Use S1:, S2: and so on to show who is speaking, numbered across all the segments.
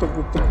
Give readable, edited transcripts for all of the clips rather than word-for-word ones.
S1: Gubek.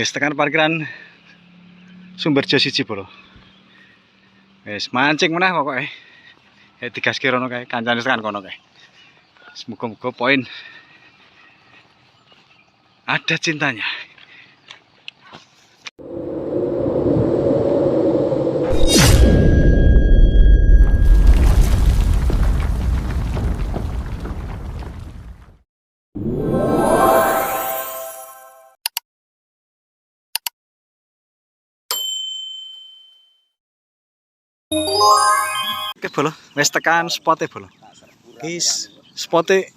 S1: Wis tekan parkiran Sumberjo siji bro. Wis mancing meneh pokoke. Digaske rono kae, kancane tekan kono kae. Semoga-moga poin ada cintanya. Oke bolo, wis tekan spote bolo. Wis spote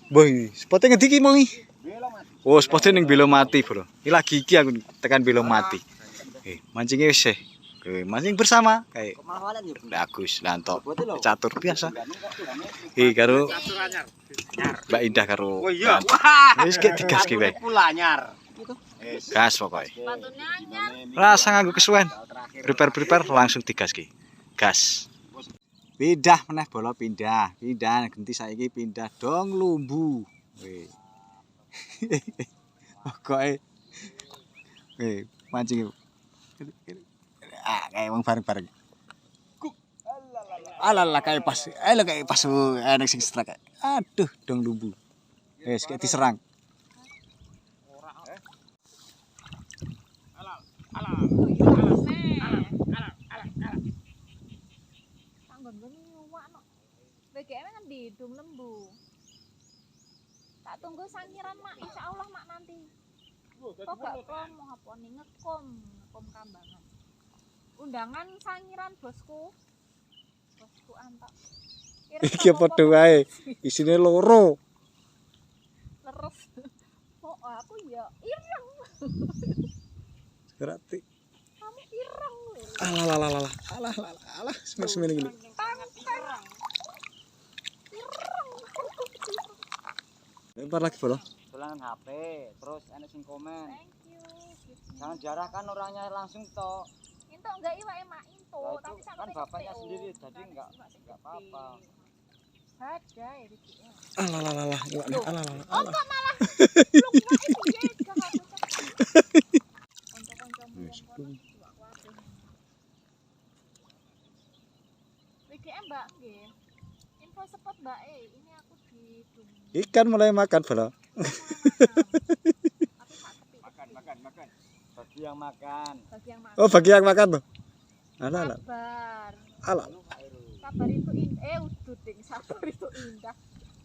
S1: boy, spote ngendi ki mau iki? Oh, spote ning Belo Mati bolo. Iki lagi iki aku tekan Belo Mati. Mancingnya wis mancing bersama kayak Agus Lanto catur biasa. Karo Mbak Indah karo. Wis kek digas ki wae. Gas pokoknya. Rasa nganggo kesuwen. Prepare langsung digas ki. Gas. Pindah meneh bola pindah genti saiki pindah dong lumbu. Pokoke mancing. Kayak wong bareng-bareng. Alalah kayak pas. Kayak pas enek sing strike. Aduh, dong lumbu. Wis kayak diserang.
S2: Dong lembu. Tak tunggu sangiran mak, insya Allah mak nanti. Kok gak kom mau haponi ngekom kambangan. Undangan sangiran bosku antak.
S1: Iki padha wae, isine loro.
S2: Leres. Oh, aku ya ireng.
S1: Berarti.
S2: Kamu ireng.
S1: Alah, semene gini. Lempar lagi bolo.
S3: Tulangan HP, terus enek sing komen.
S2: Thank you.
S3: Jangan jarah kan orangnya langsung toh.
S2: Into enggak iwake mak into,
S3: Nah,
S2: tapi
S3: itu kan bapaknya sendiri jadi enggak apa-apa.
S2: Ada ya iki.
S1: Alah.
S2: Oh kok malah belum piye gak aku. Kanca-kancamu. WGM Mbak nggih. Info spot Mbak ini aku di
S1: Ikan mulai makan bolo.
S3: Makan. Bagi yang makan.
S1: Oh, bagi yang makan tuh. Alah.
S2: Sabar itu udut ding, sabar itu indah.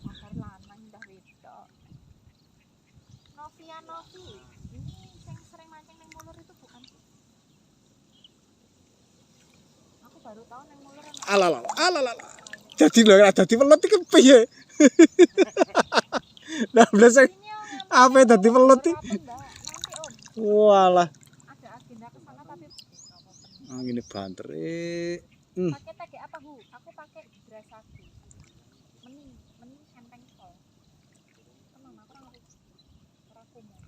S2: Sabar lanang indah wedok. Novianovi. Ini yang sering mancing neng mulur itu bukan sih? Aku baru tahu neng mulur ana.
S1: Alah. Jadi lho dadi welut iki piye? Nah, blas
S2: Ini
S1: apa dadi welut iki?
S2: nanti Om.
S1: Walah.
S2: Ada agenda ke sana tapi
S1: Ah ngene banter.
S2: pakai tag apa Bu? Aku pakai Drasaki. Meni enteng pol. Tenang aku ora ngerti. Ora kumo.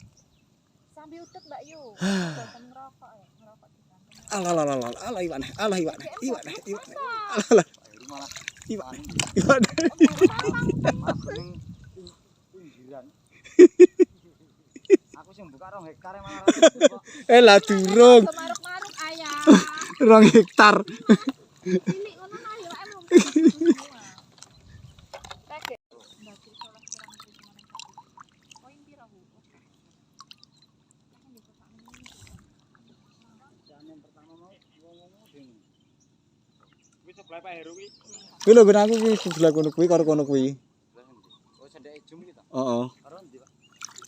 S2: Sambil utut Mbak Yu. Boten ngerokok ya, ngerokok di kantor.
S1: Alah iwane. Alah.
S3: Malah
S1: Iwane.
S3: aku ning pinggiran. Aku sing buka 2 hektar malah kok.
S1: Lah durung
S2: Maruk-maruk ayah.
S1: 2 hektar.
S2: Cilik ngono nah ya emang semua. Tag. Ndaki salah kurang terus meneng. Poin piro Bu?
S3: Yang pertama mau ngomong ding. Wis sebelah Pak Heru kuwi.
S1: Kuwi lho ben aku kuwi sebelah kono kuwi karo kono kuwi.
S3: Oh sendek jum iki ta?
S1: Heeh.
S3: Karo ndi Pak?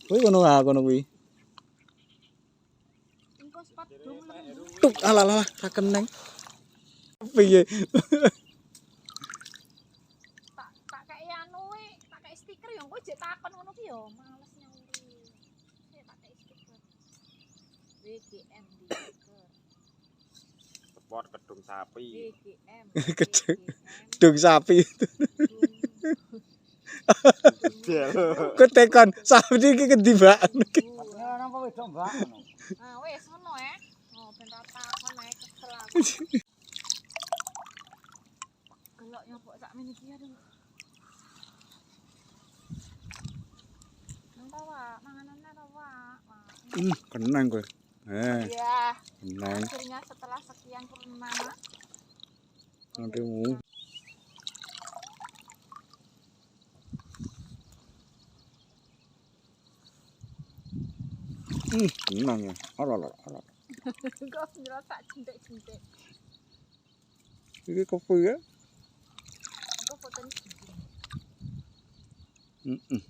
S1: Kuwi kono kuwi.
S2: Engko spot dong lemu.
S1: Tuk alah ra keneng. Piye?
S2: Tak kayak anu tak kayak stiker yang kowe jek takon ngono ki yo males nyauri. Sik tak kayak stiker. WGM di stiker.
S3: Sport kedung sapi.
S2: WGM.
S1: Kedung. Dung sapi. Kok tekan sapi iki kendi Mbak.
S3: Ora napa wedok Mbak.
S2: Ah wis ngono ya. Oh ben tak takon ae kesel aku. Gelok nyopok sak mene iki aduh. Nang tawa, manganane tawa.
S1: Keneng kowe.
S2: Ya,
S1: Keneng.
S2: akhirnya setelah sekian purnama.
S1: Aduh. Kenang ya. Alah.
S2: Kok ngerasa jentik-jentik.
S1: Iki kepiye?
S2: Kok fotonya
S1: Heeh.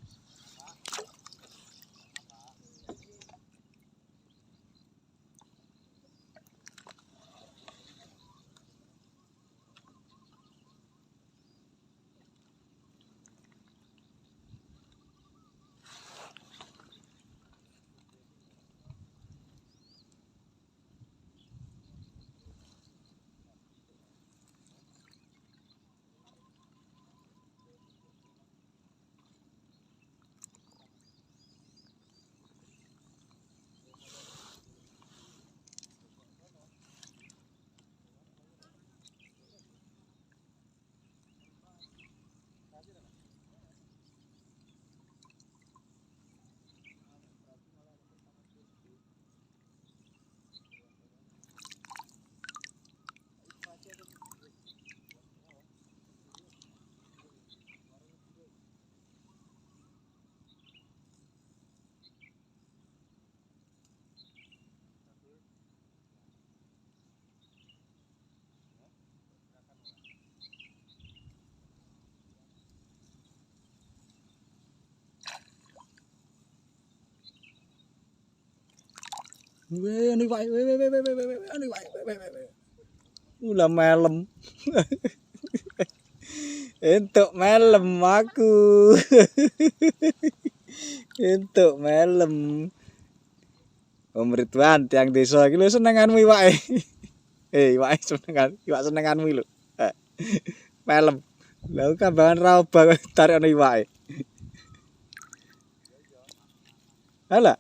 S1: Weh, ini wae, ini wae. Ulah melem. Entuk melem aku. Entuk melem. Om Ridwan tiang desa iki lho senenganmu iwake. Iwake senenganmu lho. Melem. Lah kambangan ra obah tarik ana iwake. Alah.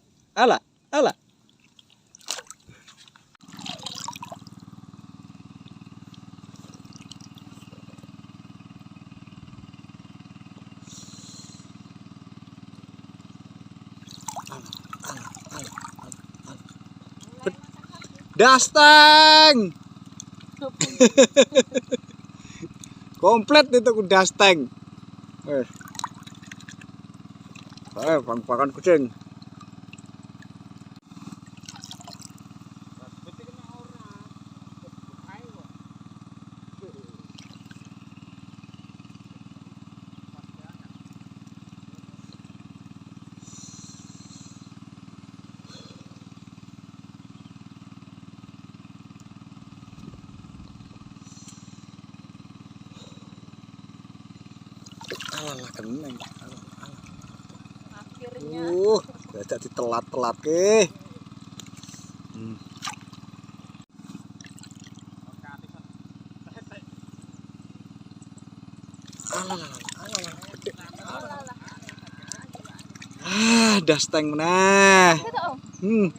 S1: Dasteng. Komplit itu ku dasteng. Pakan kucing. Alah keneng.
S2: Akhirnya.
S1: Gak ditelat-telat ke. Das teng meneh.
S2: Gitu Om.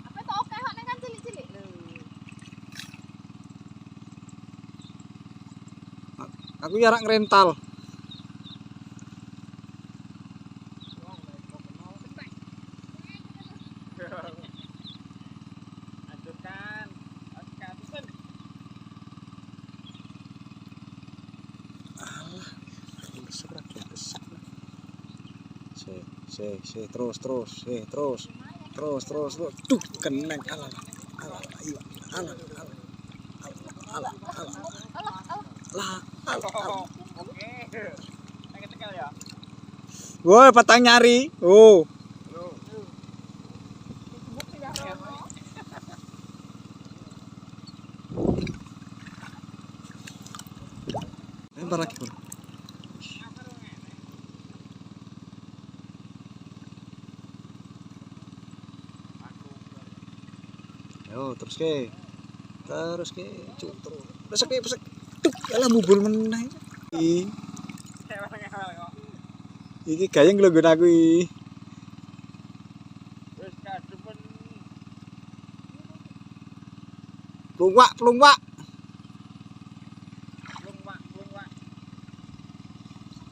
S2: Apa itu oke kok neng kan cilik-cilik.
S1: Aku ya rak ngrental.
S3: Lanjutkan. Kehabisan.
S1: Terus. Tuh, keneng. Alah.
S3: Oke. Yang kecil ya.
S1: Woi, patang nyari. Oh. Lempar lagi, Bro. Yo, terus ke. Terus. Pesek. Tuh, alah mubul meneh. Iki gayeng lho nggon aku iki.
S3: Wis kademen.
S1: Plungwak.
S3: Plung wak.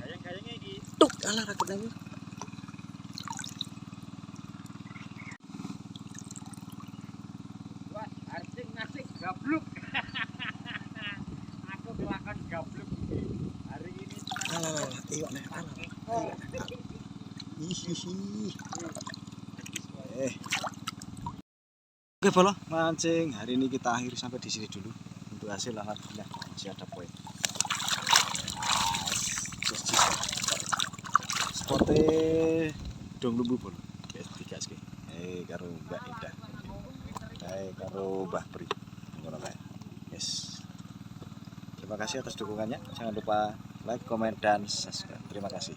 S3: Gayeng-gayenge iki.
S1: Tuh, alah ra ketemu.
S3: Wah, asik gabluk. Aku kelakon gabluk iki. Hari ini
S1: Alah, iwak neh. Oke, Bolo, mancing hari ini kita akhiri sampai di sini dulu. Untuk hasil alhamdulillah masih ada poin. Spotnya dong lumbu, Bolo. Guys, digas ke. Karo Mbak Ida. Karo Mbah Pri. Ngono kae. Yes. Terima kasih atas dukungannya. Jangan lupa like, komen, dan subscribe. Terima kasih.